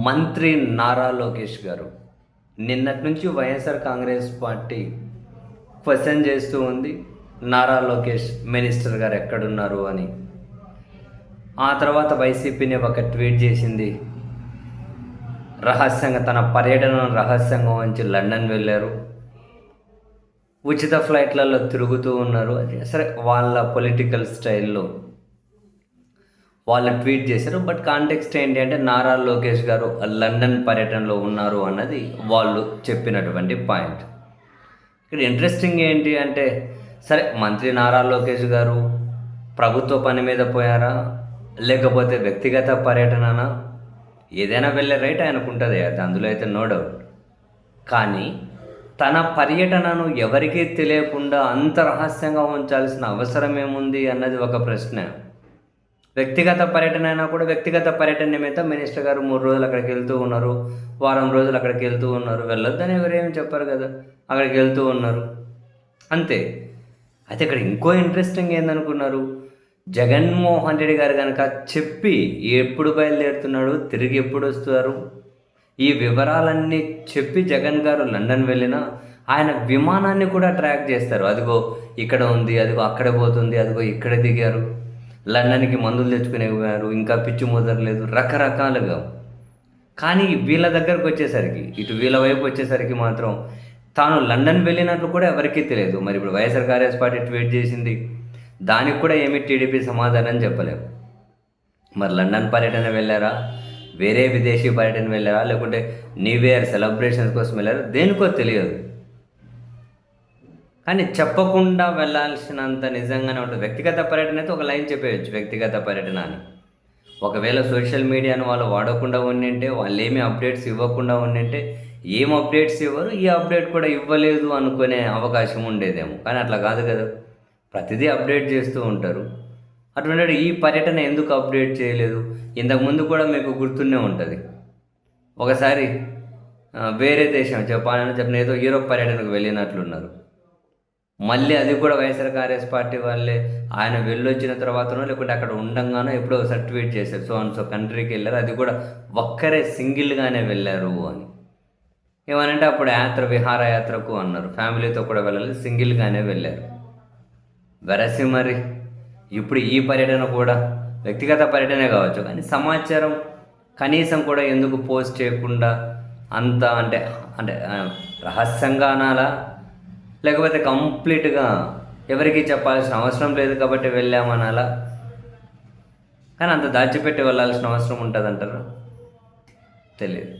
మంత్రి నారా లోకేష్ గారు నిన్నటి నుంచి వైఎస్ఆర్ కాంగ్రెస్ పార్టీ క్వశ్చన్ చేస్తూ ఉంది. నారా లోకేష్ మినిస్టర్ గారు ఎక్కడున్నారు అని. ఆ తర్వాత వైసీపీని ఒక ట్వీట్ చేసింది. రహస్యంగా తన పర్యటనను రహస్యంగా ఉంచి లండన్ వెళ్ళారు, ఉచిత ఫ్లైట్లలో తిరుగుతూ ఉన్నారు. సరే, వాళ్ళ పొలిటికల్ స్టైల్లో వాళ్ళు ట్వీట్ చేశారు. బట్ కాంటెక్స్ట్ ఏంటి అంటే నారా లోకేష్ గారు లండన్ పర్యటనలో ఉన్నారు అన్నది వాళ్ళు చెప్పినటువంటి పాయింట్. ఇక్కడ ఇంట్రెస్టింగ్ ఏంటి అంటే, సరే మంత్రి నారా లోకేష్ గారు ప్రభుత్వ పని మీద పోయారా, లేకపోతే వ్యక్తిగత పర్యటననా, ఏదైనా వెళ్ళే రైట్ ఆయనకుంటుంది, అది అందులో అయితే నో డౌట్. కానీ తన పర్యటనను ఎవరికీ తెలియకుండా అంత రహస్యంగా ఉంచాల్సిన అవసరం ఏముంది అన్నది ఒక ప్రశ్న. వ్యక్తిగత పర్యటన అయినా కూడా వ్యక్తిగత పర్యటన నిమిత్తం మినిస్టర్ గారు 3 రోజులు అక్కడికి వెళ్తూ ఉన్నారు, వారం రోజులు అక్కడికి వెళ్తూ ఉన్నారు. వెళ్ళొద్దని ఎవరేమి చెప్పారు కదా, అక్కడికి వెళ్తూ ఉన్నారు అంతే. అయితే ఇక్కడ ఇంకో ఇంట్రెస్టింగ్ ఏందనుకున్నారు, జగన్మోహన్ రెడ్డి గారు కనుక చెప్పి ఎప్పుడు బయలుదేరుతున్నాడు, తిరిగి ఎప్పుడు వస్తారు, ఈ వివరాలన్నీ చెప్పి జగన్ గారు లండన్ వెళ్ళినా ఆయన విమానాన్ని కూడా ట్రాక్ చేస్తారు. అదిగో ఇక్కడ ఉంది, అదిగో అక్కడ పోతుంది, అదిగో ఇక్కడ దిగారు, లండన్కి మందులు తెచ్చుకునేవారు, ఇంకా పిచ్చి ముదరలేదు, రకరకాలుగా. కానీ వీళ్ళ దగ్గరకు వచ్చేసరికి, ఇటు వీళ్ళ వైపు వచ్చేసరికి మాత్రం తాను లండన్ వెళ్ళినట్లు కూడా ఎవరికీ తెలియదు. మరి ఇప్పుడు వైఎస్ఆర్ కాంగ్రెస్ పార్టీ ట్వీట్ చేసింది, దానికి కూడా ఏమి టీడీపీ సమాధానం చెప్పలేము. మరి లండన్ పర్యటన వెళ్ళారా, వేరే విదేశీ పర్యటన వెళ్ళారా, లేకుంటే న్యూ ఇయర్ సెలబ్రేషన్స్ కోసం వెళ్ళారా, దేనికో తెలియదు. కానీ చెప్పకుండా వెళ్ళాల్సినంత నిజంగానే ఉంటుంది. వ్యక్తిగత పర్యటన అయితే ఒక లైన్ చెప్పేయచ్చు, వ్యక్తిగత పర్యటన అని. ఒకవేళ సోషల్ మీడియాను వాళ్ళు వాడకుండా ఉండింటే, వాళ్ళు ఏమి అప్డేట్స్ ఇవ్వకుండా ఉండింటే, ఏం అప్డేట్స్ ఇవ్వరు, ఈ అప్డేట్ కూడా ఇవ్వలేదు అనుకునే అవకాశం ఉండేదేమో. కానీ అట్లా కాదు కదా, ప్రతిదీ అప్డేట్ చేస్తూ ఉంటారు. అటువంటి ఈ పర్యటన ఎందుకు అప్డేట్ చేయలేదు? ఇంతకుముందు కూడా మీకు గుర్తునే ఉంటుంది, ఒకసారి వేరే దేశం చెప్పిన ఏదో యూరోప్ పర్యటనకు వెళ్ళినట్లున్నారు. మళ్ళీ అది కూడా వైఎస్ఆర్ కాంగ్రెస్ పార్టీ వాళ్ళే ఆయన వెళ్ళొచ్చిన తర్వాతనో లేకుంటే అక్కడ ఉండంగానో ఎప్పుడో ఒకసారి ట్వీట్ చేశారు, సో కంట్రీకి వెళ్ళారు, అది కూడా ఒక్కరే సింగిల్గానే వెళ్ళారు అని. ఏమనంటే అప్పుడు విహారయాత్రకు అన్నారు, ఫ్యామిలీతో కూడా వెళ్ళాలి, సింగిల్గానే వెళ్ళారు. వెరసి మరి ఇప్పుడు ఈ పర్యటన కూడా వ్యక్తిగత పర్యటనే కావచ్చు, కానీ సమాచారం కనీసం కూడా ఎందుకు పోస్ట్ చేయకుండా అంత అంటే అంటే రహస్యంగా అనాలా, లేకపోతే కంప్లీట్గా ఎవరికి చెప్పాల్సిన అవసరం లేదు కాబట్టి వెళ్ళామనాలా? కానీ అంత దాచిపెట్టి వెళ్ళాల్సిన అవసరం ఉంటుందంటారు, తెలియదు.